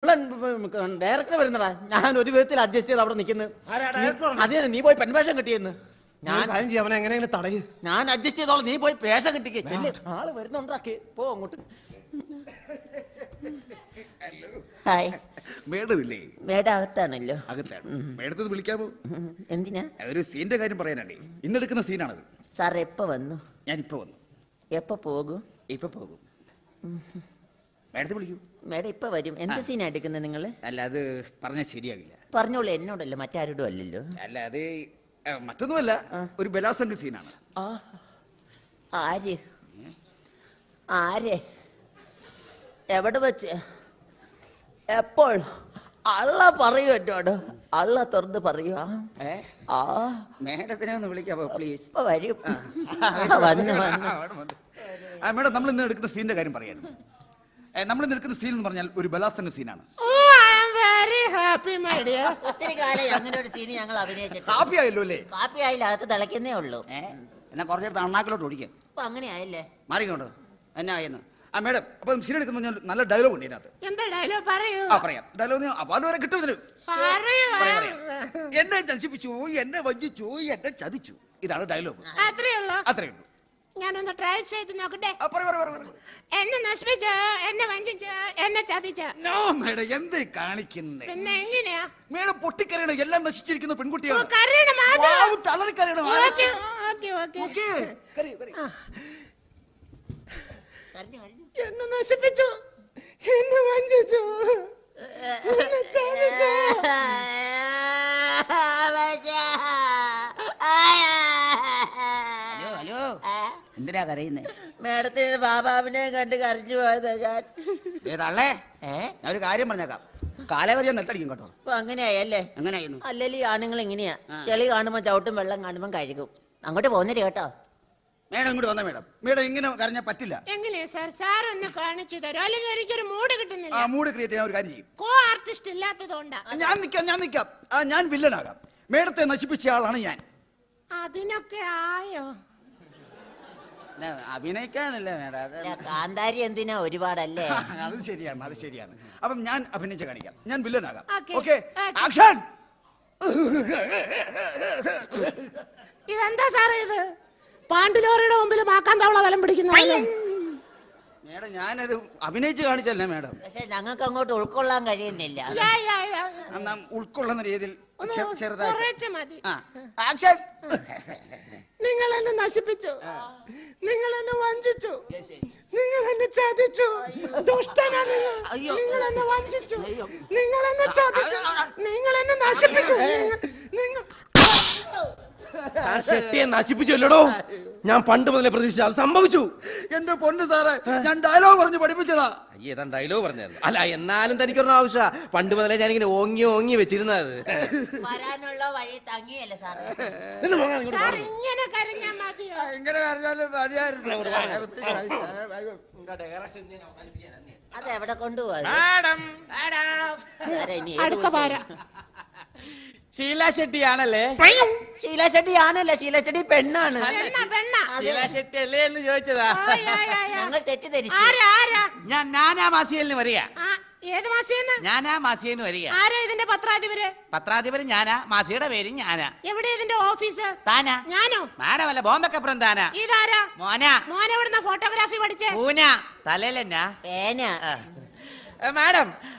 Director വരുന്നടാ. ഞാൻ ഒരു വിധത്തിൽ അഡ്ജസ്റ്റ് ചെയ്ത് അവിടെ നിൽക്കുന്നു. അതെ, നീ പോയി പെൺവേഷം കിട്ടിയെന്ന്. ഞാൻ അവനെ എങ്ങനെയെങ്കിലും തടയും. ഞാൻ അഡ്ജസ്റ്റ് ചെയ്തോളാം, നീ പോയി വേഷം കിട്ടിക്കേ. ആള് വരുന്നുണ്ടാക്കി പോ അങ്ങോട്ട്. ഹായ്. മേഡമില്ലേ? മേഡം അകത്താണല്ലോ. അകത്താണ്. മേഡത്തെ വിളിക്കാമോ? എന്തിനാ? ഒരു സീന്റെ കാര്യം പറയാനാണ്. ഇന്നെടുക്കുന്ന സീനാണത്. സാർ എപ്പോ വന്നു? ഞാനിപ്പോ വന്നു. എപ്പോ പോകും? ഇപ്പൊ പോകും. മേഡത്തെ വിളിക്കൂ. മേഡം ഇപ്പൊ വരും. എന്ത് സീനാ എടുക്കുന്നത് നിങ്ങള്? അല്ല, അത് പറഞ്ഞാൽ ശരിയാകില്ല. പറഞ്ഞോളൂ, എന്നോടല്ലോ, മറ്റാരോടും അല്ലല്ലോ. അല്ല, അത് മറ്റൊന്നുമല്ല, ഒരു ബലാസംഗ സീനാണ്. ആര് ആര് എവിടെ വെച്ച് എപ്പോൾ? അള്ള പറയൂ എന്നോട്, അള്ള തുറന്ന് പറയൂ. മേഡത്തിനെ ഒന്ന് വിളിക്കാമോ പ്ലീസ്? ഇപ്പൊ വരും. വന്നു മേഡം, നമ്മൾ ഇന്ന് എടുക്കുന്ന സീനിന്റെ കാര്യം പറയാനും. നമ്മൾ ഇന്ന് എടുക്കുന്ന സീൻ എന്ന് പറഞ്ഞാൽ ഒരു ബലാസംഗ സീനാണ്. ഒത്തിരി കാലം അങ്ങനെ ഒരു സീൻ ഞങ്ങൾ അഭിനയിച്ചിട്ട്. ഹാപ്പി ആയല്ലോ അല്ലേ? ഹാപ്പി ആയില്ല, അകത്ത് തിളയ്ക്കുന്നേ ഉള്ളൂ. എന്നാ കുറച്ചെടുത്ത് അണ്ണാക്കിലോട്ട് ഓടിക്കാം. അപ്പൊ അങ്ങനെ ആയില്ലേ? മാറിക്കോട്ടോ. എന്നാ ആയെന്ന്. മേഡം, അപ്പൊ സീൻ എടുക്കുന്ന നല്ല ഡയലോഗ് ഉണ്ട് ഇതിനകത്ത്. എന്താ ഡയലോഗ് പറയൂ? പറയാം. ഡയലോഗ് അപ്പൊ വരെ കിട്ടും. എന്നെ നശിപ്പിച്ചു, എന്നെ വഞ്ചിച്ചു, എന്നെ ചതിച്ചു. ഇതാണ് ഡയലോഗ്. അത്രേ ഉള്ളൂ. ഞാനൊന്ന് ട്രൈ ചെയ്ത് നോക്കട്ടെ. എന്നെ നശിപ്പിച്ചു, എന്നെ വഞ്ചിച്ചു, എന്നെ ചതിച്ചു. എന്ത് കാണിക്കുന്നേ? പിന്നെ എങ്ങനെയാ മേഡം? പൊട്ടിക്കരയണം. എല്ലാം നശിച്ചിരിക്കുന്ന പെൺകുട്ടിയാണ്. എന്നെ നശിപ്പിച്ചു, എന്നെ വഞ്ചിച്ചു, എന്നെ ചതിച്ചു. ഹലോ, എന്തിനാ കരയുന്നേ? മേഡത്തിന് ബാബാവിനെ കണ്ട് കരഞ്ഞു പോയതാ ഞാൻ. ഞാൻ ഒരു കാര്യം പറഞ്ഞേക്കാം. കാലവരെ നെത്തടിക്കും കേട്ടോ. അപ്പൊ അങ്ങനെയായല്ലേ? എങ്ങനെയായിരുന്നു? അല്ലെങ്കിൽ ആണുങ്ങൾ ഇങ്ങനെയാ, ചെളി കാണുമ്പോ ചവിട്ടും, വെള്ളം കാണുമ്പോ കഴുകും. അങ്ങോട്ട് പോകുന്നില്ല കേട്ടോ. മേഡം ഇങ്ങോട്ട് വന്ന മേഡം. മേഡം ഇങ്ങനെ കരഞ്ഞാൽ പറ്റില്ല. എങ്ങനെയാ സാർ? സാർ ഒന്ന് കാണിച്ചു തരും, അല്ലെങ്കിൽ എനിക്കൊരു മൂഡ് കിട്ടുന്നില്ല. മൂഡ് ക്രിയേറ്റ് ചെയ്യാൻ ഒരു കാര്യം ചെയ്യും. കോ ആർട്ടിസ്റ്റ് ഇല്ലാത്തതുകൊണ്ടാ. ഞാൻ നിക്കാം. ഞാൻ വില്ലനാകാം. മേഡത്തെ നശിപ്പിച്ച ആളാണ് ഞാൻ. അതിനൊക്കെ ആയോ? അഭിനയിക്കാനല്ലേ മേഡം? കാന്താരി എന്തിനാ ഒരുപാടല്ലേ? അത് ശരിയാണ്. അപ്പം ഞാൻ അഭിനയിച്ച് കാണിക്കാം. ഞാൻ വില്ലനാകാം. ഓക്കേ. ആക്ഷൻ. ഇതെന്താ സാറേ ഇത്? പാണ്ഡുലോറിയുടെ മുമ്പിൽ മാക്കാൻ തവള വലം പിടിക്കുന്നു. മേഡം, ഞാനത് അഭിനയിച്ച് കാണിച്ചല്ലേ മേഡം. പക്ഷെ ഞങ്ങൾക്ക് അങ്ങോട്ട് ഉൾക്കൊള്ളാൻ കഴിയുന്നില്ല. ഉൾക്കൊള്ളുന്ന രീതിയിൽ മതി. ആക്ഷൻ. നിങ്ങൾ എന്നെ നശിപ്പിച്ചു, നിങ്ങൾ എന്നെ വഞ്ചിച്ചു, നിങ്ങൾ എന്നെ ചതിച്ചു. ദുഷ്ടനാ നിങ്ങൾ. നിങ്ങൾ എന്നെ വഞ്ചിച്ചു, നിങ്ങൾ എന്നെ ചതിച്ചു, നിങ്ങൾ എന്നെ നശിപ്പിച്ചു. നിങ്ങൾ ഷെട്ടിയെ നശിപ്പിച്ചല്ലോ. ഞാൻ പണ്ട് മുതലേ പ്രതീക്ഷിച്ചു, അത് സംഭവിച്ചു. എന്റെ പൊന്ന് സാറേ, ഞാൻ ഡയലോഗ് പറഞ്ഞു പഠിപ്പിച്ചതാ. ഏതാ ഡയലോഗ് പറഞ്ഞായിരുന്നു? അല്ല, എന്നാലും തനിക്കൊരു ആവശ്യ. പണ്ട് മുതലേ ഞാനിങ്ങനെ ഓങ്ങി വെച്ചിരുന്നത്. വരാനുള്ള വഴി തങ്ങിയല്ലേ സാറേ? സാർ ഇങ്ങനെ കരഞ്ഞാ മതിയോ? ഇങ്ങനെ കരഞ്ഞാലും മതിയായിരുന്നു. അതെവിടെ കൊണ്ടുപോവാ? അടുത്ത വാര ഷീല ഷെട്ടി ആണല്ലേ? ഷീല ഷെട്ടി ആണല്ലേ? ഷീല ഷെട്ടി പെണ്ണാണ്. ഷീല ഷെട്ടി അല്ലേ എന്ന് ചോദിച്ചതാ. ഞങ്ങൾ തെറ്റിദ്ധരിച്ചു. ഞാനാ മാസിയെന്ന് വരിക. ഏത് മാസിയെന്ന്? ഞാനാ മാസിയെന്ന് വരിക. ആരാ ഇതിന്റെ പത്രാധിപര്? പത്രാധിപര് ഞാനാ, മാസിയുടെ പേരും ഞാനാ. എവിടെ ഇതിന്റെ ഓഫീസ്? താനാ? ഞാനോ? മാഡം അല്ല, ബോംബെക്കപ്പുറം താനാ. ഇതാരാ? മോനാ. എവിടുന്ന ഫോട്ടോഗ്രാഫി പഠിച്ചേ? പൂന. തലയിലെന്നാ? പേന.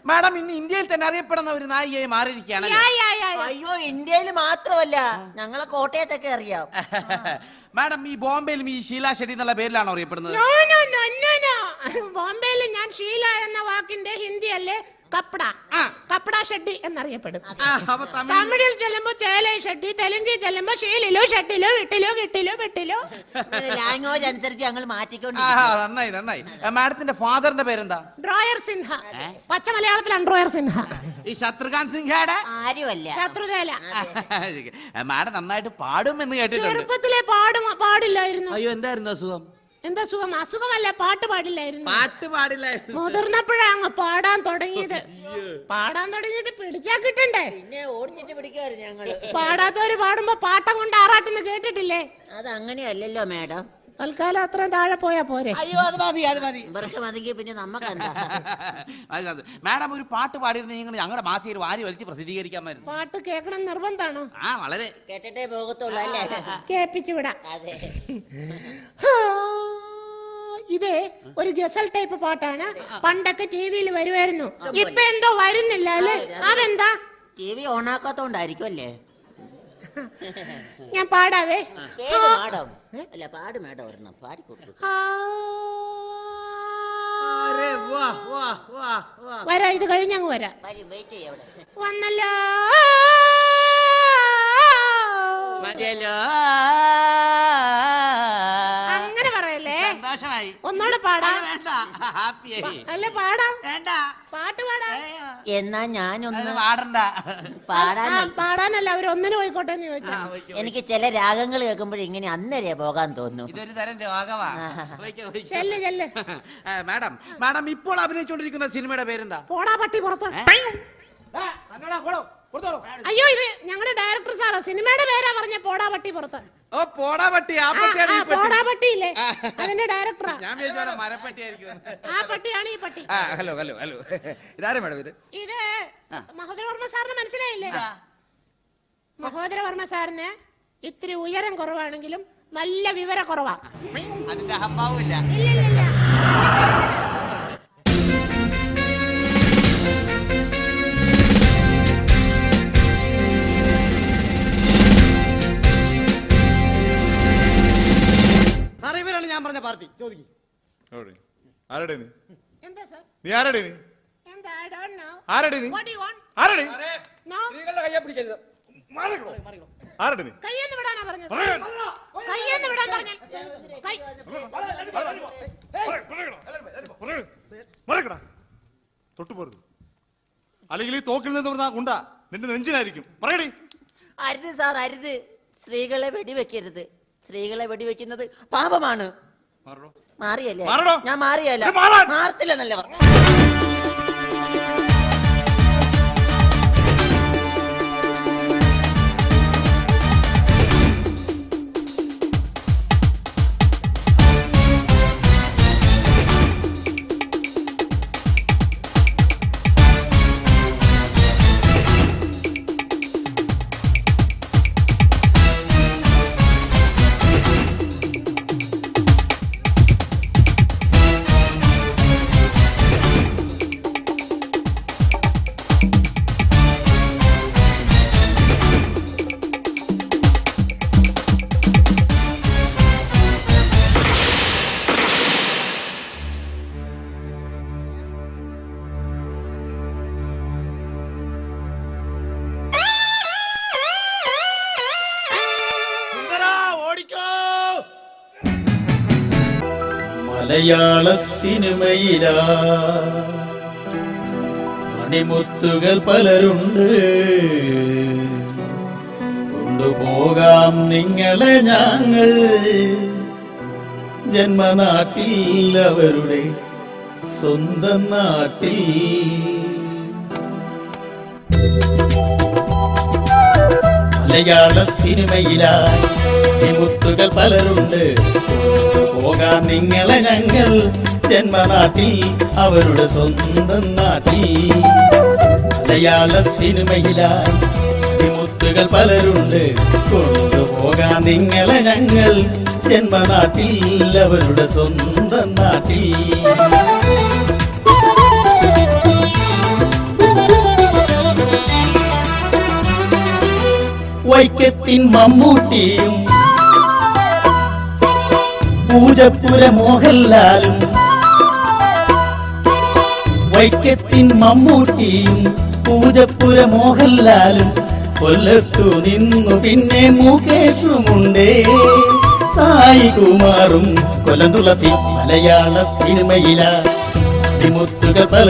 മാഡം ഇന്ന് ഇന്ത്യയിൽ തന്നെ അറിയപ്പെടുന്ന ഒരു നായികയായി മാറിയിരിക്കുകയാണ്. അയ്യോ, ഇന്ത്യയിൽ മാത്രമല്ല, ഞങ്ങളെ കോട്ടയത്തൊക്കെ അറിയാം. മാഡം, ഈ ബോംബെയിലും ഈ ഷീല ഷെട്ടി എന്നുള്ള പേരിലാണോ അറിയപ്പെടുന്നത്? ബോംബെയിൽ ഞാൻ ഷീല എന്ന വാക്കിന്റെ ഹിന്ദി അല്ലേ കപ്പട ഷെട്ടി എന്നറിയപ്പെടും. തമിഴിൽ ചെല്ലുമ്പോ ചേലൈ ഷെട്ടി, തെലുങ്കിൽ ചെല്ലുമ്പോ ഷീലിലോ ഷെട്ടിലോ വിട്ടിലോ കിട്ടിലോ വെട്ടിലോ. ലാംഗ്വേജ് അനുസരിച്ച് ഞങ്ങൾ മാറ്റിക്കൊണ്ട്. നന്നായി. മാഡത്തിന്റെ ഫാദറിന്റെ പേരെന്താ? ഡ്രോയർ സിൻഹ. പച്ച മലയാളത്തിലാണ് ഡ്രോയർ സിൻഹ. ഈ ശത്രുഘ്ൻ സിൻഹയുടെ ആരുമല്ല, ശത്രുതല. മാഡം നന്നായിട്ട് പാടുമെന്ന് കേട്ടിട്ടുണ്ട്. ചെറുപ്പത്തിലെ പാടില്ലായിരുന്നു. അയ്യോ, എന്തായിരുന്നു അസുഖം? എന്താ സുഖം? അസുഖമല്ല, പാട്ട് പാടില്ലായിരുന്നു. മുതിർന്നപ്പോഴാ അങ്ങ് പാടാൻ തുടങ്ങിയത്. പാടാൻ തുടങ്ങിയിട്ട് പിടിച്ചാ കിട്ടണ്ടേ? പിന്നെ ഓടിച്ചിട്ട് പിടിക്കാറ് ഞങ്ങള്. പാടാത്തവര് പാടുമ്പോ പാട്ടം കൊണ്ട് ആറാട്ടെന്ന് കേട്ടിട്ടില്ലേ? അത് അങ്ങനെയല്ലല്ലോ മാഡം. തൽക്കാലം അത്രയും താഴെ പോയാ പോരെ? അയ്യോ അത് മതി അത് മതി. ഇവർക്ക് മതിക്ക് പിന്നെ നമുക്കെന്താ? അത് മാഡം ഒരു പാട്ട് പാടിയിരുന്നെങ്കിൽ ഞങ്ങളുടെ മാസികയിൽ വാരി വലിച്ച് പ്രസിദ്ധീകരിക്കാമായിരുന്നു. പാട്ട് കേൾക്കണം നിർബന്ധാണോ? ആ വളരെ. കേട്ടിട്ടേ പോകത്തുള്ളൂ അല്ലേ? കേൾപ്പിച്ചു വിടാം. അതെ. ഇതേ ഒരു ഗസൽ ടൈപ്പ് പാട്ടാണ്. പണ്ടൊക്കെ ടിവിയിൽ വരുമായിരുന്നു, ഇപ്പൊ എന്തോ വരുന്നില്ല അല്ലേ? അതെന്താ? TV ഓണാക്കാത്തോണ്ടായിരിക്കും അല്ലേ? ഞാൻ പാടാവേ. പാടം അല്ല പാട് മേഡം ഒരെണ്ണം പാടിക്കൊടുത്തു. വരാ, ഇത് കഴിഞ്ഞങ്ങ് വരാം. വെയിറ്റ് ചെയ്യാം അവിടെ. വന്നല്ലോ മതിയല്ലോ. അങ്ങനെ പറയല്ലേ. സന്തോഷമായി. ഒന്നോടെ പാടാം. വേണ്ട, ഹാപ്പിയായി. അല്ല പാടാം, വേണ്ട, പാട്ട് പാടാം. എന്നാ ഞാനൊന്ന് പാടണ്ട. പാടാനല്ല, അവർ ഒന്നിനു പോയിക്കോട്ടെ എന്ന് ചോദിച്ചാ. എനിക്ക് ചില രാഗങ്ങൾ കേൾക്കുമ്പോഴേ ഇങ്ങനെ അന്നേരെ പോകാൻ തോന്നുന്നു. ഇതൊരു തരം രോഗമാ. ചെല്ല് ചെല്ല്. മാഡം മാഡം ഇപ്പോൾ അഭിനയിച്ചുകൊണ്ടിരിക്കുന്ന സിനിമയുടെ പേരെന്താ? പോടാ പട്ടി പുറത്ത്. അയ്യോ, ഇത് ഞങ്ങളുടെ ഡയറക്ടർ സാറാ. സിനിമയുടെ പേരാ പറഞ്ഞ പോടാ പട്ടി പുറത്ത്. ഓ പോടാ പട്ടി. ആ പട്ടിയാണ് ഈ പട്ടി. പോടാ പട്ടിയില്ലേ, അതിന്റെ ഡയറക്ടറാ. ഞാൻ വിചാരിച്ചു മരപ്പട്ടിയായിരിക്കും. ആ പട്ടിയാണ് ഈ പട്ടി. ഹലോ ഹലോ ഹലോ, ഇതാരാ മേഡം ഇത്? ഇത് മഹോദരവർമ്മ സാറിന് മനസ്സിലായില്ലേ? മഹോദരവർമ്മ സാറിന് ഇത്തിരി ഉയരം കുറവാണെങ്കിലും നല്ല വിവര കുറവാ. അതിന്റെ അഹംഭാവമില്ല. ഇല്ല ഇല്ല ഇല്ല. ഇവരാണ് ഞാൻ പറഞ്ഞ പാർട്ടി. ചോദിക്കും. ആരുടെ നീ? എന്താ സാർ? നീ ആരുടെ നീ? എന്താ? I don't know. ആരുടെ നീ? What do you want? ആരുടെ? No. സ്ത്രീകളുടെ കയ്യെ പിടിക്കരുത്. ആരുടെ നീ? കയ്യെന്ന് വിടാനാ പറഞ്ഞത്. കയ്യെന്ന് വിടാൻ പറഞ്ഞാൽ മറക്കടാ, തൊട്ടുപോരുത്. അല്ലെങ്കിൽ ഈ തോക്കിൽ നിന്ന് പറഞ്ഞ ഗുണ്ട നിന്റെ നെഞ്ചിനായിരിക്കും. പറയടി. അരുത് സാർ, അരുത്. സ്ത്രീകളെ വെടിവെക്കരുത്. സ്ത്രീകളെ വെടിവെക്കുന്നത് പാപമാണ്. മാറിയല്ലേ? ഞാൻ മാറിയല്ല, മാറത്തില്ലെന്നല്ലേ പറഞ്ഞു. മലയാള സിനിമയിലാ മണിമുത്തുകൾ പലരുണ്ട്, കൊണ്ടുപോകാം നിങ്ങളെ ഞങ്ങൾ ജന്മനാട്ടിൽ, അവരുടെ സ്വന്തം നാട്ടിൽ. മലയാള സിനിമയിലായി മുത്തുകൾ പലരുണ്ട്, പോകാം നിങ്ങളെ ഞങ്ങൾ ജന്മനാട്ടിൽ, അവരുടെ സ്വന്തം നാട്ടിൽ. മലയാള സിനിമയിലായി മുത്തുകൾ പലരുണ്ട്, കൊണ്ടുപോകാം നിങ്ങളെ ഞങ്ങൾ ജന്മനാട്ടിൽ, അവരുടെ സ്വന്തം നാട്ടിൽ. വൈക്കത്തിൻ മമ്മൂട്ടിയും പൂജപ്പുര മോഹൻലാലും, വൈക്കത്തിൻ മമ്മൂട്ടിയും പൂജപ്പുര മോഹൻലാലും, കൊല്ലത്തു നിന്നു പിന്നെ മുകേഷുമുണ്ടേ, സായി കുമാറും കൊല്ലം തുളസി. മലയാള സിനിമയിലാ മുത്തുകൾ പല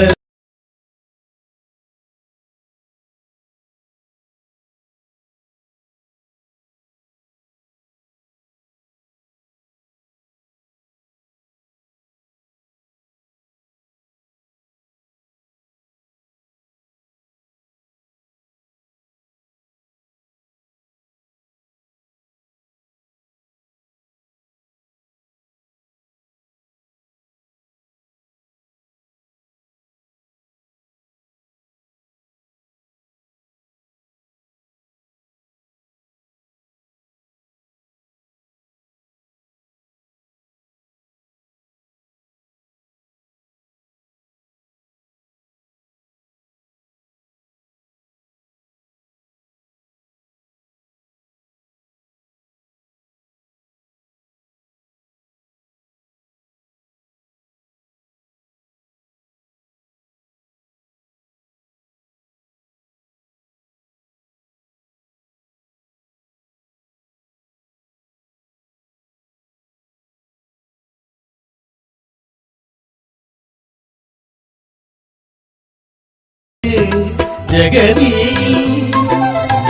ജഗതിയിൽ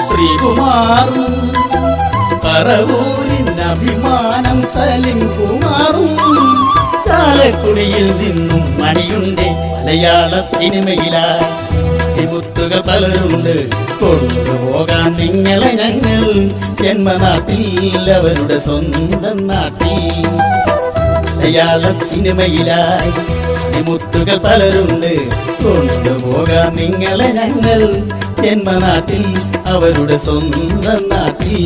ശ്രീകുമാറും പറവൂരിൻ അഭിമാനം സലിം കുമാറും ചാലക്കുടിയിൽ നിന്നും മണിയുണ്ട് മലയാള സിനിമയിലായി മുത്തുകൾ പലരുണ്ട് കൊണ്ടുപോകാൻ നിങ്ങളെ ഞങ്ങൾ ജന്മനാട്ടിൽ അവരുടെ സ്വന്തം നാട്ടിൽ മലയാള സിനിമയിലായി മുത്തുകൾ പലരുണ്ട് കൊണ്ടുപോകാൻ നിങ്ങളെ ഞങ്ങൾ ജന്മനാട്ടിൽ അവരുടെ സ്വന്തം നാട്ടിൽ